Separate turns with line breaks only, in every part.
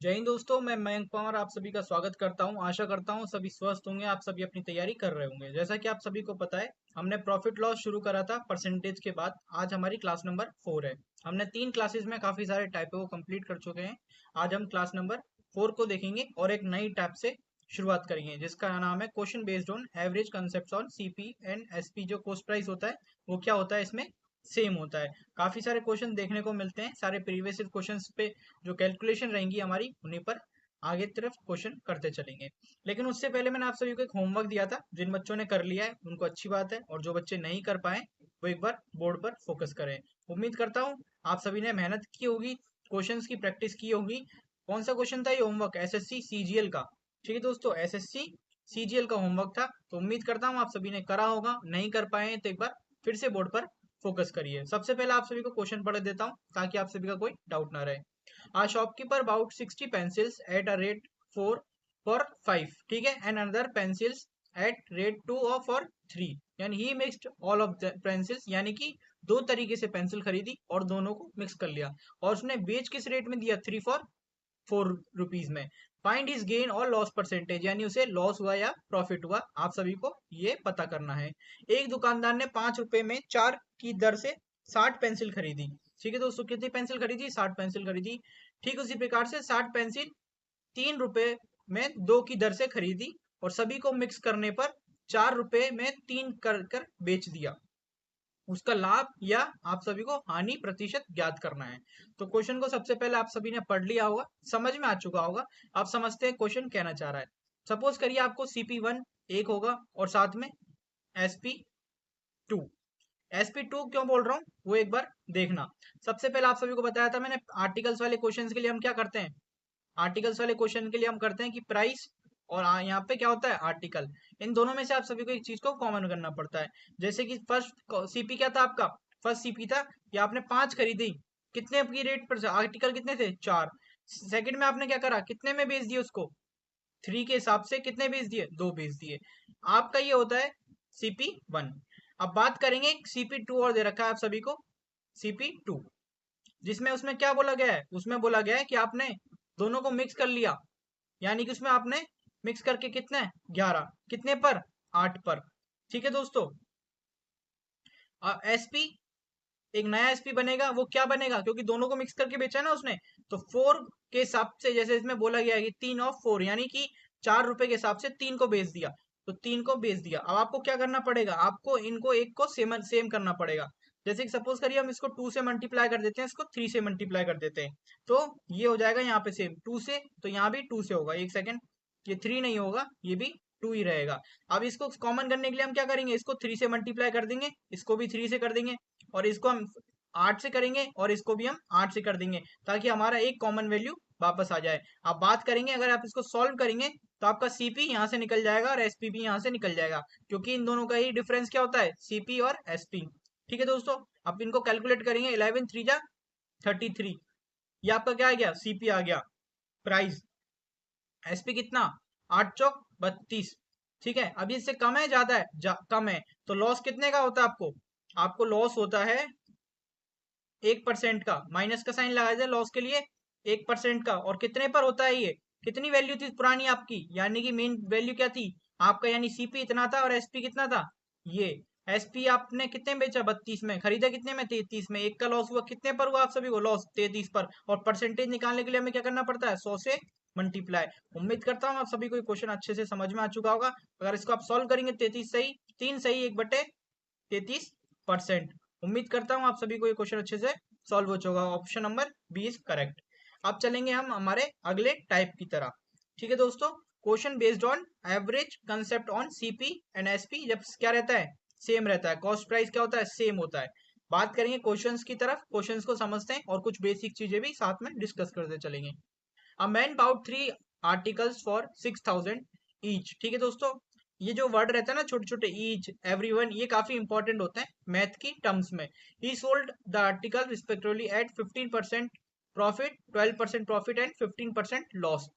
जय हिंद दोस्तों, मैं मयंक पवार आप सभी का स्वागत करता हूं। आशा करता हूं सभी स्वस्थ होंगे, आप सभी अपनी तैयारी कर रहे होंगे। जैसा कि आप सभी को पता है, हमने प्रॉफिट लॉस शुरू करा था परसेंटेज के बाद। आज हमारी क्लास नंबर 4 है। हमने 3 क्लासेस में काफी सारे टाइपों को कंप्लीट कर चुके हैं। आज हम क्लास नंबर 4 को देखेंगे और एक नई टाइप से शुरुआत करेंगे जिसका नाम है question based on average concept on CP and SP. जो कॉस्ट प्राइस होता है वो क्या होता है, इसमें सेम होता है। काफी सारे क्वेश्चन देखने को मिलते हैं। सारे प्रीवियस क्वेश्चंस पे जो कैलकुलेशन रहेंगी हमारी, उन्हीं पर आगे तरफ क्वेश्चन करते चलेंगे। लेकिन उससे पहले मैंने आप सभी को एक होमवर्क दिया था। जिन बच्चों ने कर लिया है उनको अच्छी बात है, और जो बच्चे नहीं कर पाए वो एक बार बोर्ड पर फोकस करें। उम्मीद करता हूँ आप सभी ने मेहनत की होगी, क्वेश्चंस की प्रैक्टिस की होगी। कौन सा क्वेश्चन था ये होमवर्क? एसएससी सीजीएल का। ठीक है दोस्तों, एसएससी सीजीएल का होमवर्क था। तो उम्मीद करता हूँ आप सभी ने करा होगा। नहीं कर पाए हैं तो एक बार फिर से बोर्ड पर फोकस करिए। सबसे पहले आप सभी को क्वेश्चन पढ़ देता हूँ ताकि आप सभी का कोई डाउट ना रहे। A shopkeeper bought 60 pencils at a rate 4 for 5, ठीक है, and another pencils at rate 2 or for 3, यानी he mixed all of the pencils, यानी कि दो तरीके से पेंसिल खरीदी और दोनों को मिक्स कर लिया, और उसने बेच किस रेट में दिया? 3 फॉर 4 रुपीज में। फाइंड हिज गेन और लॉस परसेंटेज, यानी उसे लॉस हुआ या प्रॉफिट हुआ, आप सभी को ये पता करना है। एक दुकानदार ने 5 रुपए में 4 की दर से 60 पेंसिल खरीदी। ठीक है दोस्तों, कितनी पेंसिल खरीदी? 60 पेंसिल खरीदी। ठीक उसी प्रकार से 60 पेंसिल 3 रुपए में 2 की दर से खरीदी, और सभी को मिक्स करने पर 4 रुपए में 3 कर कर बेच दिया। उसका लाभ या आप सभी को हानि प्रतिशत ज्ञात करना है। तो क्वेश्चन को सबसे पहले आप सभी ने पढ़ लिया होगा, समझ में आ चुका होगा। आप समझते हैं क्वेश्चन कहना चाह रहा है। सपोज करिए आपको CP1 एक होगा और साथ में SP2। SP2 क्यों बोल रहा हूँ वो एक बार देखना। सबसे पहले आप सभी को बताया था मैंने, आर्टिकल्स वाले क्वेश्चन के लिए हम क्या करते हैं? आर्टिकल्स वाले क्वेश्चन के लिए हम करते हैं कि प्राइस, और यहाँ पे क्या होता है? आर्टिकल। इन दोनों में से आप सभी को एक चीज को कॉमन करना पड़ता है। जैसे कि फर्स्ट सीपी क्या था आपका? फर्स्ट सीपी था, या आपने 5 खरीदी। कितने की रेट पर? आर्टिकल कितने थे? 4। सेकंड में आपने क्या करा? कितने में बेच दिए उसको? 3 के हिसाब से कितने बेच दिए? 2 बेच दिए। आपका ये होता है CP1। अब बात करेंगे CP2, और दे रखा है आप सभी को CP2, जिसमें उसमें क्या बोला गया है? उसमें बोला गया है कि आपने दोनों को मिक्स कर लिया, यानी कि उसमें आपने मिक्स करके कितने? 11। कितने पर? 8 पर। ठीक है दोस्तों। SP, एक नया SP बनेगा। वो क्या बनेगा? क्योंकि दोनों को मिक्स करके बेचा है ना उसने, तो 4 के हिसाब से, जैसे इसमें बोला गया है कि 3 और 4, यानी कि 4 रुपए के हिसाब से 3 को बेच दिया। तो 3 को बेच दिया। अब आपको क्या करना पड़ेगा? आपको इनको एक को सेम सेम करना पड़ेगा। जैसे कि सपोज करिए हम इसको 2 से मल्टीप्लाई कर देते हैं, इसको 3 से मल्टीप्लाई कर देते हैं, तो ये हो जाएगा यहाँ पे सेम 2 से, तो यहाँ भी 2 से होगा। एक सेकेंड, ये 3 नहीं होगा, ये भी 2 ही रहेगा। अब इसको कॉमन करने के लिए हम क्या करेंगे? इसको 3 से मल्टीप्लाई कर देंगे, इसको भी 3 से कर देंगे, और इसको हम 8 से करेंगे, और इसको भी हम 8 से कर देंगे, ताकि हमारा एक कॉमन वैल्यू वापस आ जाए। अब बात करेंगे, अगर आप इसको सॉल्व करेंगे तो आपका CP यहाँ से निकल जाएगा और SP भी यहाँ से निकल जाएगा, क्योंकि इन दोनों का ही डिफरेंस क्या होता है? CP और SP। ठीक है दोस्तों, अब इनको कैलकुलेट करेंगे। 11 3 जा 33, ये आपका क्या आ गया? CP आ गया। प्राइस SP कितना? 8 चौक 32। ठीक है, अभी इससे कम है, ज्यादा है? कम है। तो लॉस कितने का होता है आपको? आपको लॉस होता है 1% का। माइनस का साइन लगा दे लॉस के लिए, 1% का। और कितने पर होता है ये? कितनी वैल्यू थी पुरानी आपकी, यानी कि मेन वैल्यू क्या थी आपका? यानी CP इतना था और SP कितना था? ये SP आपने कितने में बेचा? 32 में। खरीदा कितने में? 33 में। एक का लॉस हुआ, कितने पर हुआ आप सभी को लॉस? 33 पर। और परसेंटेज निकालने के लिए हमें क्या करना पड़ता है? 100 से मल्टीप्लाई। उम्मीद करता हूँ आप सभी को ये क्वेश्चन अच्छे से समझ में आ चुका होगा। अगर इसको आप सॉल्व करेंगे, 33 सही, 3 सही, 1/33%। उम्मीद करता हूँ आप सभी को ये क्वेश्चन अच्छे से सॉल्व हो चुका होगा। Option number B is correct. अब चलेंगे हम हमारे अगले टाइप की तरह। ठीक है दोस्तों, question based on average concept on CP and SP। जब क्या रहता है? सेम रहता है। कॉस्ट प्राइस क्या होता है? सेम होता है। बात करेंगे क्वेश्चंस की तरफ, क्वेश्चंस को समझते हैं और कुछ बेसिक चीजें भी साथ में डिस्कस करते चलेंगे। A man bought 3 articles for 6000 each. ठीक है दोस्तों, ये जो वर्ड रहता है ना, छोटे छोटे, ईच, एवरीवन, ये काफी इंपॉर्टेंट होते हैं मैथ की टर्म्स में। He sold the article respectively at 15% profit, 12% profit and 15% loss.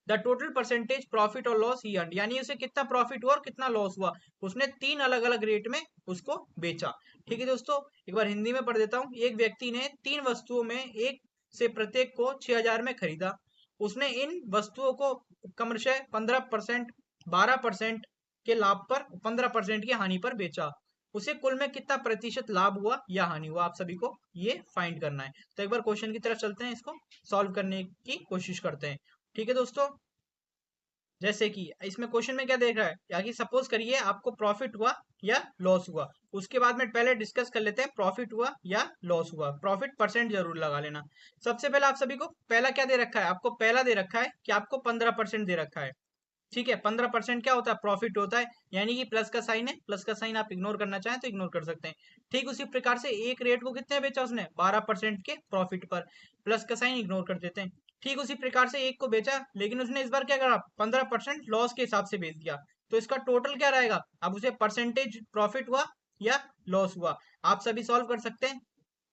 The total percentage profit और लॉस ही अर्न, यानी उसे कितना प्रॉफिट हुआ और कितना लॉस हुआ, उसने 3 अलग अलग रेट में उसको बेचा। ठीक है दोस्तों, एक बार हिंदी में पढ़ देता हूँ। एक व्यक्ति ने 3 वस्तुओं में एक से प्रत्येक को 6000 में खरीदा। उसने इन वस्तुओं को क्रमशः 15%, 12% के लाभ पर, 15% की हानि पर बेचा। उसे कुल में कितना प्रतिशत लाभ हुआ या हानि हुआ, आप सभी को ये फाइंड करना है। तो एक बार क्वेश्चन की तरफ चलते हैं, इसको सॉल्व करने की कोशिश करते हैं। ठीक है दोस्तों, जैसे कि इसमें क्वेश्चन में क्या देख रहा है, या कि सपोज करिए आपको प्रॉफिट हुआ या लॉस हुआ। उसके बाद में पहले डिस्कस कर लेते हैं प्रॉफिट हुआ या लॉस हुआ। प्रॉफिट परसेंट जरूर लगा लेना। सबसे पहले आप सभी को पहला क्या दे रखा है, आपको पहला दे रखा है कि आपको 15% दे रखा है। ठीक है, 15% क्या होता है, प्रॉफिट होता है, यानी कि प्लस का साइन है, प्लस का साइन आप इग्नोर करना चाहें तो इग्नोर कर सकते हैं। ठीक उसी प्रकार से एक रेट को कितने बेचा उसने, 12% के प्रॉफिट पर, प्लस का साइन इग्नोर कर देते हैं। ठीक उसी प्रकार से एक को बेचा, लेकिन उसने इस बार क्या करा, 15% लॉस के हिसाब से बेच दिया। तो इसका टोटल क्या रहेगा, अब उसे परसेंटेज प्रॉफिट हुआ या लॉस हुआ, आप सभी सॉल्व कर सकते हैं।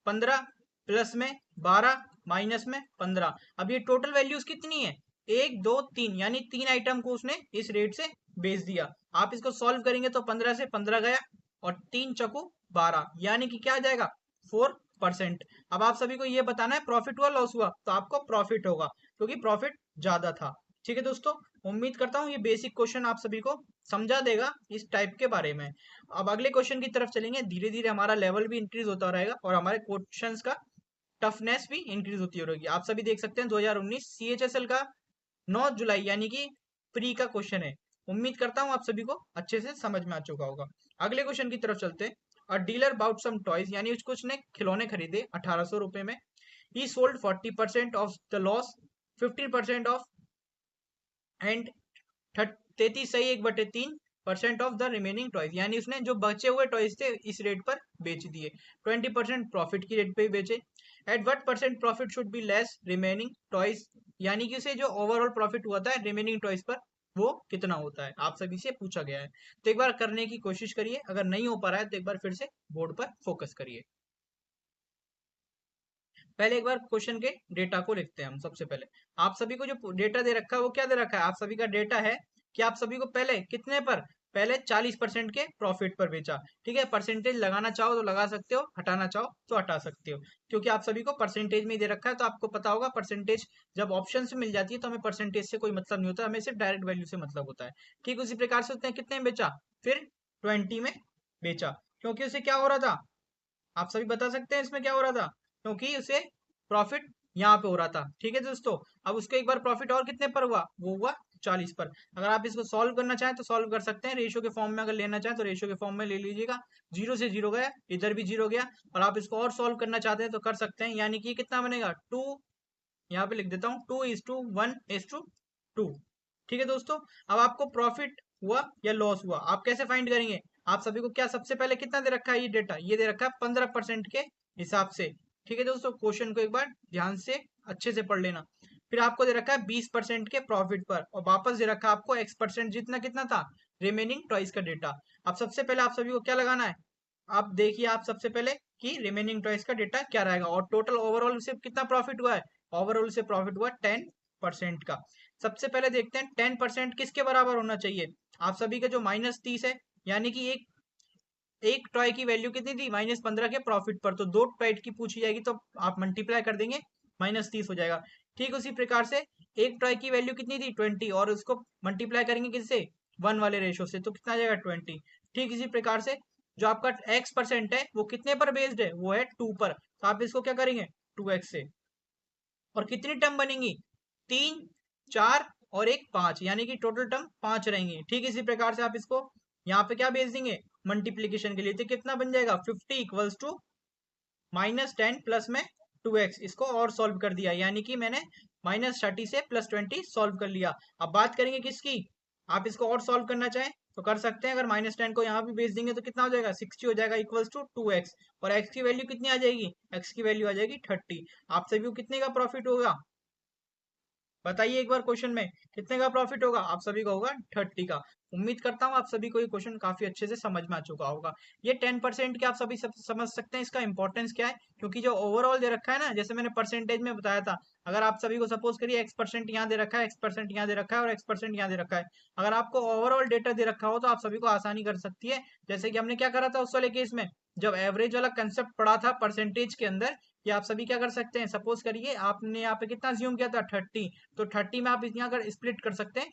15 प्लस में 12 माइनस में 15, अब ये टोटल वैल्यूज कितनी है, 1 2 3, यानी 3 आइटम को उसने इस रेट से बेच दिया। आप इसको सॉल्व करेंगे तो 15 से 15 गया और 3 चकू 12, यानी कि क्या आ जाएगा, 4%। अब आप सभी को ये बताना है प्रॉफिट हुआ लॉस हुआ, तो आपको प्रॉफिट होगा क्योंकि प्रॉफिट ज्यादा था। ठीक है दोस्तों, उम्मीद करता हूँ ये बेसिक क्वेश्चन आप सभी को समझा देगा इस टाइप के बारे में। अब अगले क्वेश्चन की तरफ चलेंगे, धीरे धीरे हमारा लेवल भी इंक्रीज होता रहेगा और हमारे क्वेश्चंस का टफनेस भी इंक्रीज होती रहेगी। आप सभी देख सकते हैं 2019 CHSL का 9 जुलाई यानी कि प्री का क्वेश्चन है। उम्मीद करता हूँ आप सभी को अच्छे से समझ में आ चुका होगा। अगले क्वेश्चन की तरफ चलते हैं। A dealer bought some toys, यानी कुछ ने खिलौने खरीदे 1800 रुपए में। He sold 40% of the loss, 50% of and 33 सही 1/3% ऑफ द रिमेनिंग टॉयज, यानी उसने जो बचे हुए टॉयज थे इस रेट पर बेच दिए। 20% प्रॉफिट की रेट पे बेचे। At what percent profit should be less remaining toys, यानी कि उसे जो ओवरऑल प्रॉफिट हुआ था रिमेनिंग टॉयज पर वो कितना होता है, आप सभी से पूछा गया है। तो एक बार करने की कोशिश करिए, अगर नहीं हो पा रहा है तो एक बार फिर से बोर्ड पर फोकस करिए। पहले एक बार क्वेश्चन के डेटा को लिखते हैं हम। सबसे पहले आप सभी को जो डेटा दे रखा है वो क्या दे रखा है, आप सभी का डेटा है कि आप सभी को पहले कितने पर, पहले 40% के प्रॉफिट पर बेचा। ठीक है, परसेंटेज लगाना चाहो तो लगा सकते हो, हटाना चाहो तो हटा सकते हो, क्योंकि आप सभी को परसेंटेज में ही दे रखा है। तो आपको पता होगा परसेंटेज जब ऑप्शन से मिल जाती है तो हमें परसेंटेज से कोई मतलब नहीं होता, हमें सिर्फ डायरेक्ट वैल्यू से मतलब होता है। ठीक उसी प्रकार से उसने कितने में बेचा, फिर 20 में बेचा, क्योंकि उसे क्या हो रहा था, आप सभी बता सकते हैं इसमें क्या हो रहा था, क्योंकि उसे प्रॉफिट यहाँ पे हो रहा था। ठीक है दोस्तों, अब उसके एक बार प्रॉफिट और कितने पर हुआ, वो हुआ 40 पर। अगर आप इसको सॉल्व करना चाहें तो सॉल्व कर सकते हैं, रेशियो के फॉर्म में अगर लेना चाहें तो रेशियो के फॉर्म में ले लीजिएगा। 0 से 0 गया, इधर भी 0 गया, और आप इसको और सॉल्व करना चाहते हैं तो कर सकते हैं, यानी कि ये कितना बनेगा 2, यहाँ पे लिख देता हूँ 2:1:2। ठीक है दोस्तों, अब आपको प्रॉफिट हुआ या लॉस हुआ आप कैसे फाइंड करेंगे, आप सभी को क्या सबसे पहले कितना दे रखा है, ये डेटा ये दे रखा है 15% के हिसाब से। ठीक है दोस्तों, क्वेश्चन को एक बार ध्यान से अच्छे से पढ़ लेना। फिर आपको दे रखा है 20% के प्रॉफिट पर, और वापस दे रखा है आपको X% जितना कितना था रिमेनिंग टॉइस का डेटा। अब सबसे पहले आप सभी को क्या लगाना है, आप देखिए आप सबसे पहले कि रिमेनिंग टॉइस का डेटा क्या रहेगा, और टोटल ओवरऑल से कितना प्रॉफिट हुआ है, ओवरऑल से प्रॉफिट हुआ 10% का। सबसे पहले देखते हैं 10% किसके बराबर होना चाहिए, आप सभी का जो -30 है, यानी कि एक टॉय की वैल्यू कितनी थी, -15 के प्रॉफिट पर, तो 2 टॉय की पूछी जाएगी तो आप मल्टीप्लाई कर देंगे, -30 हो जाएगा। ठीक उसी प्रकार से एक टॉय की वैल्यू कितनी थी 20, और उसको मल्टीप्लाई करेंगे किससे, 1 वाले रेशो से, तो कितना आ जाएगा 20। ठीक इसी प्रकार से जो आपका X% है वो कितने पर बेस्ड है, वो है 2 पर, तो आप इसको क्या करेंगे 2x से। और कितनी टर्म बनेंगी, 3 4 और एक 5, यानी कि टोटल टर्म 5 रहेंगी। ठीक इसी प्रकार से आप इसको यहाँ पे क्या भेज देंगे मल्टीप्लीकेशन के लिए, तो कितना बन जाएगा 50 इक्वल्स टू -10 प्लस में 2x, इसको और सॉल्व कर दिया, यानी कि मैंने -30 से +20 सॉल्व कर लिया। अब बात करेंगे किसकी, आप इसको और सॉल्व करना चाहें तो कर सकते हैं, अगर -10 को यहाँ भी भेज देंगे तो कितना हो जाएगा 60 हो जाएगा इक्वल्स टू 2x, और x की वैल्यू कितनी आ जाएगी, x की वैल्यू आ जाएगी 30। आप सभी को कितने का प्रॉफिट होगा, बताइए एक बार क्वेश्चन में कितने का प्रॉफिट होगा, आप सभी का होगा 30 का। उम्मीद करता हूँ आप सभी को ये क्वेश्चन काफी अच्छे से समझ में आ चुका होगा। ये 10% के आप सभी समझ सकते हैं इसका इंपॉर्टेंस क्या है, क्योंकि जो ओवरऑल दे रखा है ना, जैसे मैंने परसेंटेज में बताया था, अगर आप सभी को सपोज करिए X% यहाँ दे रखा है, X% यहाँ दे रखा है और X% यहाँ दे रखा है, अगर आपको ओवरऑल डेटा दे रखा हो तो आप सभी को आसानी कर सकती है। जैसे कि हमने क्या करा था उस वाले केस में, जब एवरेज वाला कंसेप्ट पढ़ा था परसेंटेज के अंदर, कि आप सभी क्या कर सकते हैं, सपोज करिए आपने यहाँ पे कितना ज्यूम किया था 30, तो 30 में आप यहाँ कर स्प्लिट कर सकते हैं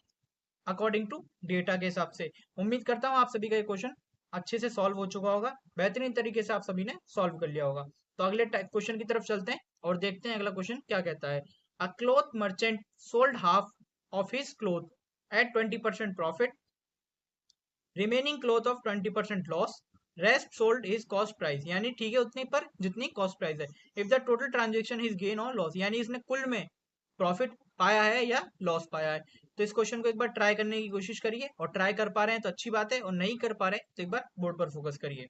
अकॉर्डिंग टू डेटा के हिसाब से। उम्मीद करता हूँ आप सभी का ये क्वेश्चन अच्छे से सॉल्व हो चुका होगा, बेहतरीन तरीके से आप सभी ने सॉल्व कर लिया होगा। तो अगले क्वेश्चन की तरफ चलते हैं और देखते हैं अगला क्वेश्चन क्या कहता है। A cloth merchant sold half of his cloth at 20% profit, remaining cloth of 20% loss, rest sold is cost price, यानी ठीक है उतनी पर जितनी कॉस्ट प्राइस है। If the total transaction is gain और लॉस, यानी इसने कुल में प्रॉफिट पाया है या लॉस पाया है। तो इस क्वेश्चन को एक बार ट्राई करने की कोशिश करिए, और ट्राई कर पा रहे हैं तो अच्छी बात है, और नहीं कर पा रहे हैं तो एक बार बोर्ड पर फोकस करिए।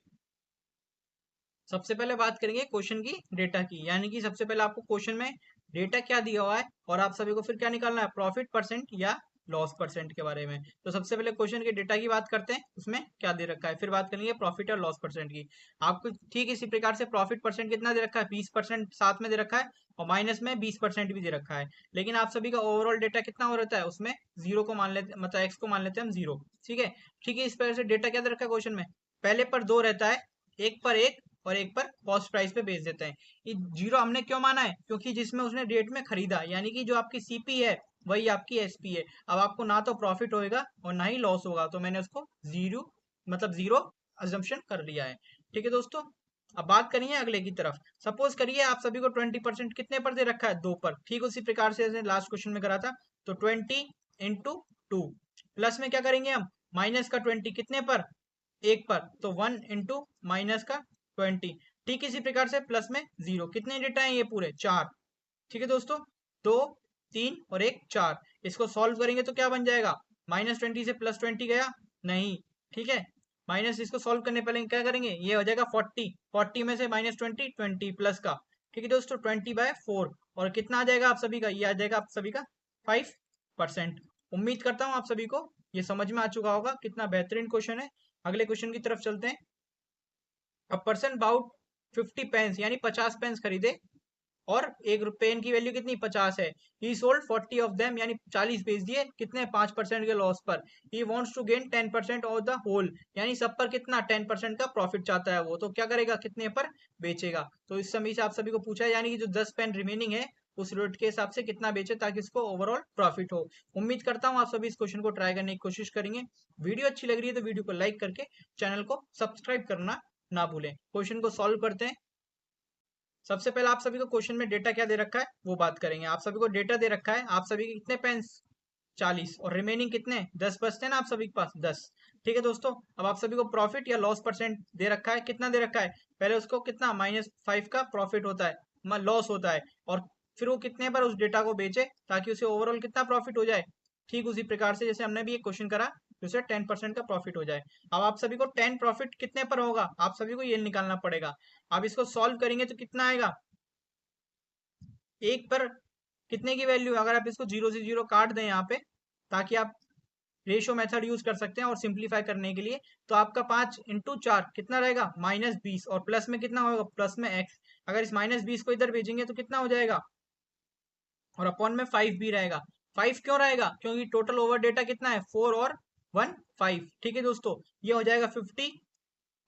सबसे पहले बात करेंगे क्वेश्चन की डेटा की, यानी कि सबसे पहले आपको क्वेश्चन में डेटा क्या दिया हुआ है और आप सभी को फिर क्या निकालना है, प्रॉफिट परसेंट या लॉस परसेंट के बारे में। तो सबसे पहले क्वेश्चन के डेटा की बात करते हैं, उसमें क्या दे रखा है, फिर बात करेंगे प्रॉफिट और लॉस परसेंट की। आपको ठीक इसी प्रकार से प्रॉफिट परसेंट कितना दे रखा है, 20% साथ में दे रखा है, और माइनस में 20% भी दे रखा है। लेकिन आप सभी का ओवरऑल डेटा कितना हो रहता है, उसमें जीरो को मान लेते, मतलब एक्स को मान लेते हैं हम जीरो। ठीक है, इस प्रकार से डेटा क्या दे रखा है क्वेश्चन में, पहले पर दो रहता है, एक पर एक और एक पर कॉस्ट प्राइस पे बेच देते हैं। ये जीरो हमने क्यों माना है, क्योंकि जिसमें उसने रेट में खरीदा, यानी कि जो आपकी सीपी है वही आपकी एसपी है। अब आपको ना तो प्रॉफिट होएगा और ना ही लॉस होगा, तो मैंने उसको जीरो मतलब जीरो अजम्पशन कर लिया है। ठीक है दोस्तों, अब बात करिए अगले की तरफ। सपोज करिए आप सभी को 20% कितने पर दे रखा है, दो पर। ठीक उसी प्रकार से जैसे लास्ट क्वेश्चन में करा था, तो 20 इंटू टू, प्लस में क्या करेंगे हम, माइनस का 20 कितने पर, एक पर, तो 1 इंटू माइनस का 20। ठीक इसी प्रकार से प्लस में जीरो, कितने डेटा है ये पूरे चार। ठीक है दोस्तों, दो, तीन और एक, चार। इसको सॉल्व करेंगे तो क्या बन जाएगा, -20 से +20 गया नहीं। ठीक है, माइनस इसको सॉल्व करने पहले क्या करेंगे, ये हो जाएगा 40, 40 में से -20, 20 प्लस का। ठीक है दोस्तों, 20/4, और कितना आ जाएगा आप सभी का, ये आ जाएगा आप सभी का 5%। उम्मीद करता हूँ आप सभी को ये समझ में आ चुका होगा, कितना बेहतरीन क्वेश्चन है। अगले क्वेश्चन की तरफ चलते हैं। अ पर्सन बाउट 50 पेन्स, यानी 50 पेन्स खरीदे, और एक पेन की वैल्यू कितनी 50 है। ही सोल्ड 40 ऑफ देम, यानी 40 बेच दिए, कितने 5% के लॉस पर। He wants to gain 10% of the whole, यानी सब पर कितना 10% का प्रॉफिट चाहता है वो, तो क्या करेगा, कितने पर बेचेगा। तो इस समय से आप सभी को पूछा है, यानी कि जो 10 पेन रिमेनिंग है उस रेट के हिसाब से कितना बेचे ताकि इसको ओवरऑल प्रॉफिट हो। उम्मीद करता हूँ आप सभी इस क्वेश्चन को ट्राई करने की कोशिश करेंगे। वीडियो अच्छी लग रही है तो वीडियो को लाइक करके चैनल को सब्सक्राइब करना ना भूलें। क्वेश्चन को सॉल्व करते हैं। सबसे पहले आप सभी को क्वेश्चन में डेटा क्या दे रखा है वो बात करेंगे। आप सभी को डेटा दे रखा है, आप सभी के कितने पेन्स 40, और रिमेनिंग कितने 10 बचते हैं ना आप सभी के पास 10। ठीक है दोस्तों, अब आप सभी को प्रॉफिट या लॉस परसेंट दे रखा है, कितना दे रखा है, पहले उसको कितना -5 का प्रॉफिट होता है, लॉस होता है, और फिर वो कितने पर उस डेटा को बेचे ताकि उसे ओवरऑल कितना प्रॉफिट हो जाए। ठीक उसी प्रकार से जैसे हमने भी एक क्वेश्चन करा, उसे 10% का प्रॉफिट हो जाए। अब आप सभी को 10 प्रॉफिट कितने पर होगा आप सभी को ये निकालना पड़ेगा। आप इसको सॉल्व करेंगे तो कितना आएगा, एक पर कितने की वैल्यू, अगर आप इसको जीरो से जीरो काट दें यहाँ पे, ताकि आप रेशो मेथड यूज कर सकते हैं और सिंप्लीफाई करने के लिए, तो आपका 5 इंटू 4 कितना रहेगा, -20, और प्लस में कितना होगा, प्लस में x। अगर इस -20 को इधर भेजेंगे तो कितना हो जाएगा, और अपॉन में 5 भी रहेगा। 5 क्यों रहेगा, क्योंकि टोटल ओवर डेटा कितना है 4 और 1 5। ठीक है दोस्तों, ये हो जाएगा 50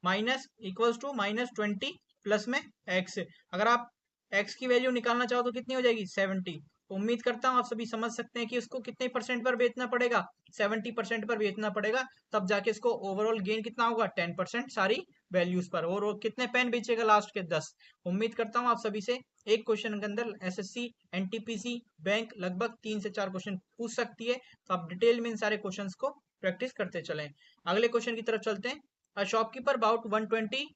माइनस इक्वल्स टू -20 प्लस में x। अगर आप x की वैल्यू निकालना चाहो तो कितनी हो जाएगी 70। उम्मीद करता हूँ आप सभी समझ सकते हैं कि उसको कितने परसेंट पर बेचना पड़ेगा, 70% पर बेचना पड़ेगा, तब जाके इसको ओवरऑल गेन कितना होगा 10% सारी वैल्यूज पर, और वो कितने पेन बेचेगा लास्ट के 10। उम्मीद करता हूँ आप सभी से एक क्वेश्चन के अंदर एसएससी एनटीपीसी बैंक लगभग 3 से 4 क्वेश्चन पूछ सकती है, तो आप डिटेल में इन सारे क्वेश्चन को प्रैक्टिस करते चलें। अगले क्वेश्चन की तरफ चलते हैं। A shopkeeper bought 120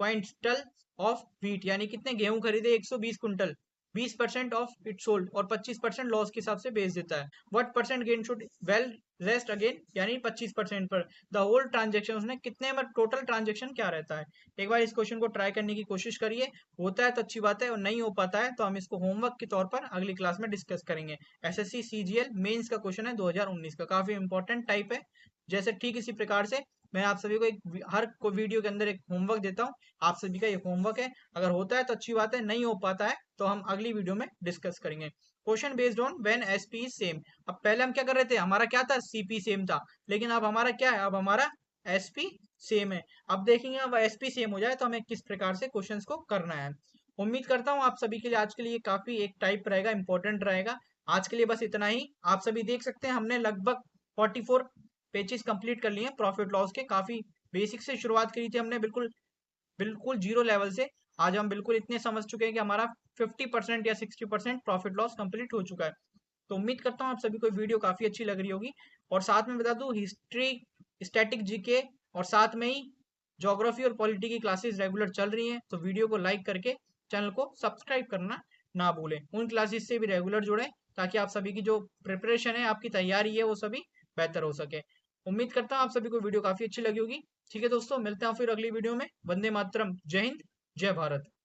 quintal of wheat, यानी कितने गेहूं खरीदे 120 कुंटल, 20% ऑफ इट सोल्ड, और 25% लॉस के हिसाब से बेच देता है। What percent gain should well rest again, यानी 25% पर द होल ट्रांजेक्शन, उसने कितने बार टोटल ट्रांजेक्शन क्या रहता है। एक बार इस क्वेश्चन को ट्राई करने की कोशिश करिए, होता है तो अच्छी बात है, और नहीं हो पाता है तो हम इसको होमवर्क के तौर पर अगली क्लास में डिस्कस करेंगे। एसएससी सीजीएल मेंस का क्वेश्चन है 2019 का, काफी इंपॉर्टेंट टाइप है। जैसे ठीक इसी प्रकार से मैं आप सभी को हर को वीडियो के अंदर एक होमवर्क देता हूँ, आप सभी का ये होमवर्क है। अगर होता है तो अच्छी बात है, नहीं हो पाता है तो हम अगली वीडियो में डिस्कस करेंगे। Question based on when SP is same. अब पहले हम क्या कर रहे थे, हमारा क्या था सीपी सेम था, लेकिन अब हमारा क्या है, अब हमारा एसपी सेम है। अब देखेंगे अब एसपी सेम हो जाए तो हमें किस प्रकार से क्वेश्चंस को करना है। उम्मीद करता हूँ आप सभी के लिए आज के लिए काफी एक टाइप रहेगा, इंपॉर्टेंट रहेगा। आज के लिए बस इतना ही। आप सभी देख सकते हैं हमने लगभग 44 पेजेस कंप्लीट कर लिए हैं प्रॉफिट लॉस के। काफी बेसिक से शुरुआत करी थी हमने, बिल्कुल बिल्कुल जीरो लेवल से। आज हम बिल्कुल इतने समझ चुके हैं कि हमारा 50% या 60% प्रॉफिट लॉस कंप्लीट हो चुका है। तो उम्मीद करता हूँ आप सभी को वीडियो काफी अच्छी लग रही होगी। और साथ में बता दूं, हिस्ट्री, स्टैटिक जीके और साथ में ही ज्योग्राफी और पॉलिटी की क्लासेस रेगुलर चल रही हैं। तो वीडियो को लाइक करके चैनल को सब्सक्राइब करना ना भूलें। उन क्लासेस से भी रेगुलर जुड़ें ताकि आप सभी की जो प्रिपरेशन है, आपकी तैयारी है, वो सभी बेहतर हो सके। उम्मीद करता हूँ आप सभी को वीडियो काफी अच्छी लगी होगी। ठीक है दोस्तों, मिलते हैं फिर अगली वीडियो में। वंदे मातरम, जय हिंद, जय भारत।